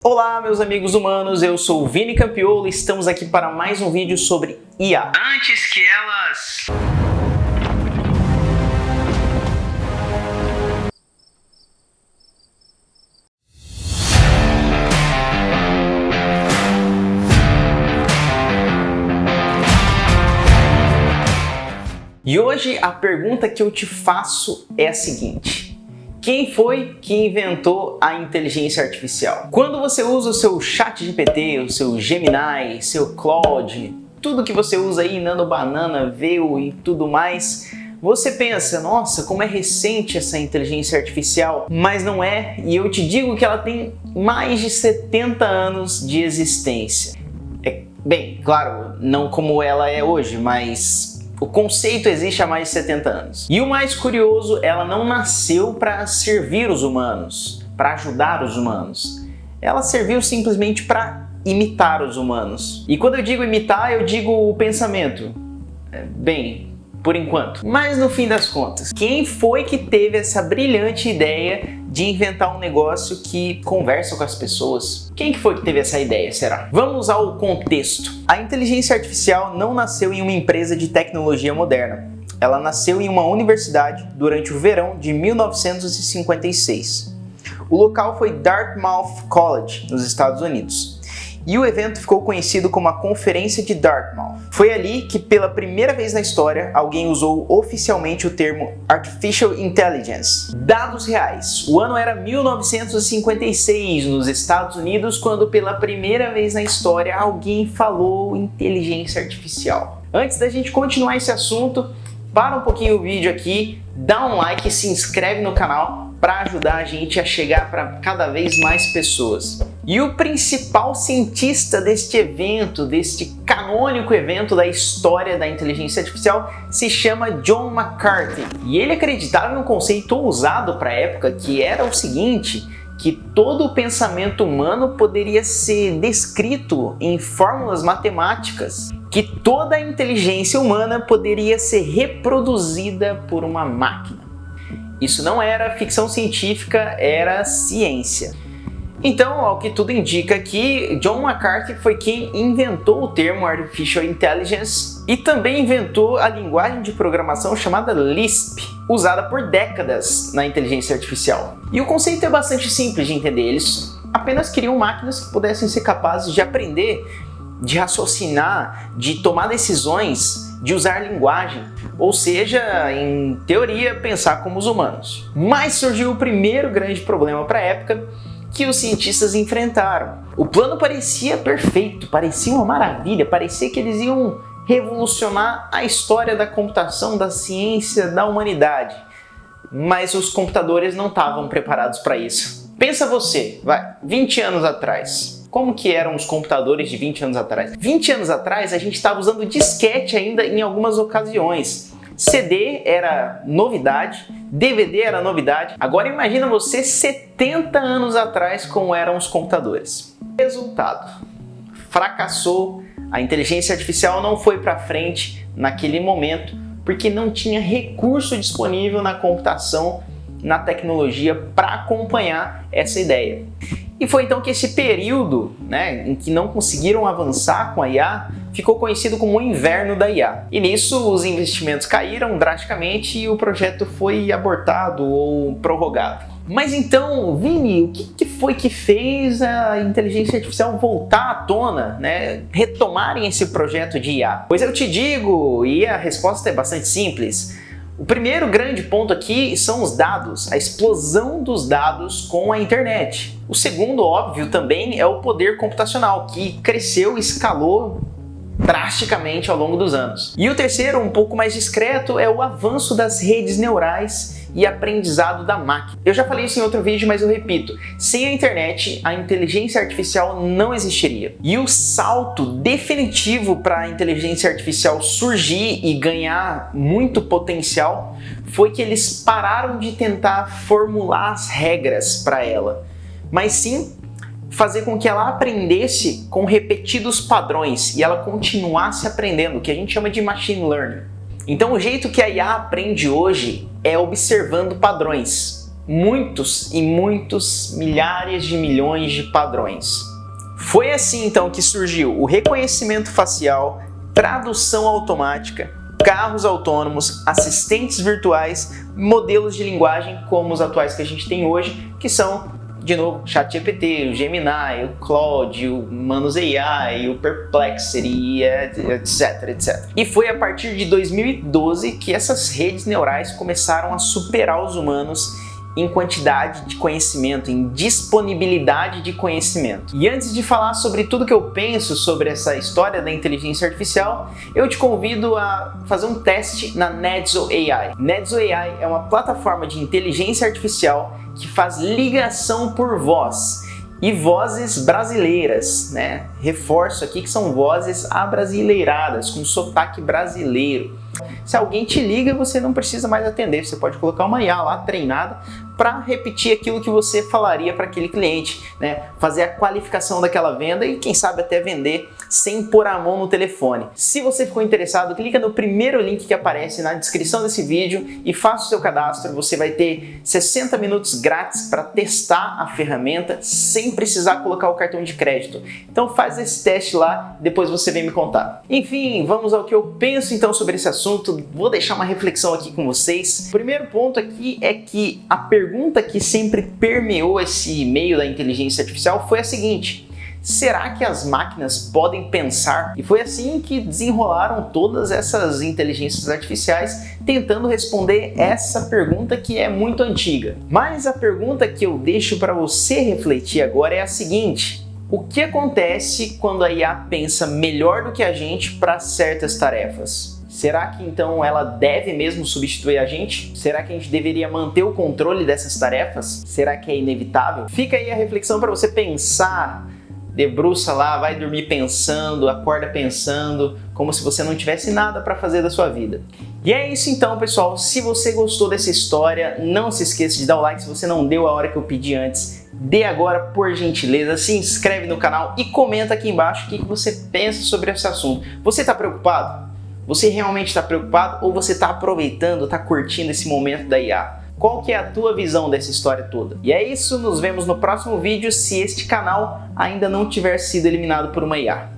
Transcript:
Olá, meus amigos humanos, eu sou o Vini Campiolo e estamos aqui para mais um vídeo sobre IA. Antes que elas... E hoje a pergunta que eu te faço é a seguinte: quem foi que inventou a inteligência artificial? Quando você usa o seu ChatGPT, o seu Gemini, seu Claude, tudo que você usa aí, Nano Banana, Veo e tudo mais, você pensa, nossa, como é recente essa inteligência artificial, mas não é, e eu te digo que ela tem mais de 70 anos de existência. Bem, claro, não como ela é hoje, mas o conceito existe há mais de 70 anos. E o mais curioso, ela não nasceu para servir os humanos, para ajudar os humanos. Ela serviu simplesmente para imitar os humanos. E quando eu digo imitar, eu digo o pensamento. Bem, por enquanto. Mas no fim das contas, quem foi que teve essa brilhante ideia de inventar um negócio que conversa com as pessoas? Quem que foi que teve essa ideia, será? Vamos ao contexto. A inteligência artificial não nasceu em uma empresa de tecnologia moderna. Ela nasceu em uma universidade durante o verão de 1956. O local foi Dartmouth College, nos Estados Unidos. E o evento ficou conhecido como a Conferência de Dartmouth. Foi ali que, pela primeira vez na história, alguém usou oficialmente o termo Artificial Intelligence. Dados reais. O ano era 1956 nos Estados Unidos, quando pela primeira vez na história alguém falou inteligência artificial. Antes da gente continuar esse assunto, para um pouquinho o vídeo aqui, dá um like e se inscreve no canal para ajudar a gente a chegar para cada vez mais pessoas. E o principal cientista deste evento, deste canônico evento da história da inteligência artificial, se chama John McCarthy. E ele acreditava em um conceito ousado para a época, que era o seguinte: que todo o pensamento humano poderia ser descrito em fórmulas matemáticas, que toda a inteligência humana poderia ser reproduzida por uma máquina. Isso não era ficção científica, era ciência. Então, ao que tudo indica aqui, John McCarthy foi quem inventou o termo Artificial Intelligence e também inventou a linguagem de programação chamada Lisp, usada por décadas na inteligência artificial. E o conceito é bastante simples de entender. Eles apenas queriam máquinas que pudessem ser capazes de aprender, de raciocinar, de tomar decisões, de usar linguagem, ou seja, em teoria, pensar como os humanos. Mas surgiu o primeiro grande problema para a época que os cientistas enfrentaram. O plano parecia perfeito, parecia uma maravilha, parecia que eles iam revolucionar a história da computação, da ciência, da humanidade. Mas os computadores não estavam preparados para isso. Pensa você, 20 anos atrás. Como que eram os computadores de 20 anos atrás? 20 anos atrás a gente estava usando disquete ainda em algumas ocasiões. CD era novidade, DVD era novidade. Agora imagina você 70 anos atrás como eram os computadores. Resultado: fracassou, a inteligência artificial não foi para frente naquele momento porque não tinha recurso disponível na computação, na tecnologia para acompanhar essa ideia. E foi então que esse período, em que não conseguiram avançar com a IA, ficou conhecido como o inverno da IA. E nisso os investimentos caíram drasticamente e o projeto foi abortado ou prorrogado. Mas então, Vini, o que foi que fez a inteligência artificial voltar à tona, retomarem esse projeto de IA? Pois eu te digo, e a resposta é bastante simples. O primeiro grande ponto aqui são os dados, a explosão dos dados com a internet. O segundo, óbvio, também é o poder computacional, que cresceu e escalou drasticamente ao longo dos anos. E o terceiro, um pouco mais discreto, é o avanço das redes neurais e aprendizado da máquina. Eu já falei isso em outro vídeo, mas eu repito: sem a internet, a inteligência artificial não existiria. E o salto definitivo para a inteligência artificial surgir e ganhar muito potencial foi que eles pararam de tentar formular as regras para ela, mas sim fazer com que ela aprendesse com repetidos padrões e ela continuasse aprendendo, o que a gente chama de machine learning. Então o jeito que a IA aprende hoje é observando padrões. muitos e muitos milhares de milhões de padrões. Foi assim então que surgiu o reconhecimento facial, tradução automática, carros autônomos, assistentes virtuais, modelos de linguagem como os atuais que a gente tem hoje, que são, de novo, ChatGPT, o Gemini, o Claude, o Manus AI, o Perplexity, etc. E foi a partir de 2012 que essas redes neurais começaram a superar os humanos em quantidade de conhecimento, em disponibilidade de conhecimento. E antes de falar sobre tudo que eu penso sobre essa história da inteligência artificial, eu te convido a fazer um teste na Nedzzo AI. Nedzzo AI é uma plataforma de inteligência artificial que faz ligação por voz e vozes brasileiras, né? Reforço aqui que são vozes abrasileiradas, com sotaque brasileiro. Se alguém te liga, você não precisa mais atender, você pode colocar uma IA lá treinada para repetir aquilo que você falaria para aquele cliente, né? Fazer a qualificação daquela venda e quem sabe até vender sem pôr a mão no telefone. Se você ficou interessado, clica no primeiro link que aparece na descrição desse vídeo e faça o seu cadastro. Você vai ter 60 minutos grátis para testar a ferramenta sem precisar colocar o cartão de crédito. Então faz esse teste lá, depois você vem me contar. Enfim, vamos ao que eu penso então sobre esse assunto. Vou deixar uma reflexão aqui com vocês. O primeiro ponto aqui é que a pergunta que sempre permeou esse meio da inteligência artificial foi a seguinte: será que as máquinas podem pensar? E foi assim que desenrolaram todas essas inteligências artificiais tentando responder essa pergunta que é muito antiga. Mas a pergunta que eu deixo para você refletir agora é a seguinte: o que acontece quando a IA pensa melhor do que a gente para certas tarefas? Será que então ela deve mesmo substituir a gente? Será que a gente deveria manter o controle dessas tarefas? Será que é inevitável? Fica aí a reflexão para você pensar. Debruça lá, vai dormir pensando, acorda pensando, como se você não tivesse nada para fazer da sua vida. E é isso então, pessoal. Se você gostou dessa história, não se esqueça de dar o like. Se você não deu a hora que eu pedi antes, dê agora por gentileza. Se inscreve no canal e comenta aqui embaixo o que você pensa sobre esse assunto. Você está preocupado? Você realmente está preocupado ou você está aproveitando, está curtindo esse momento da IA? Qual que é a tua visão dessa história toda? E é isso, nos vemos no próximo vídeo se este canal ainda não tiver sido eliminado por uma IA.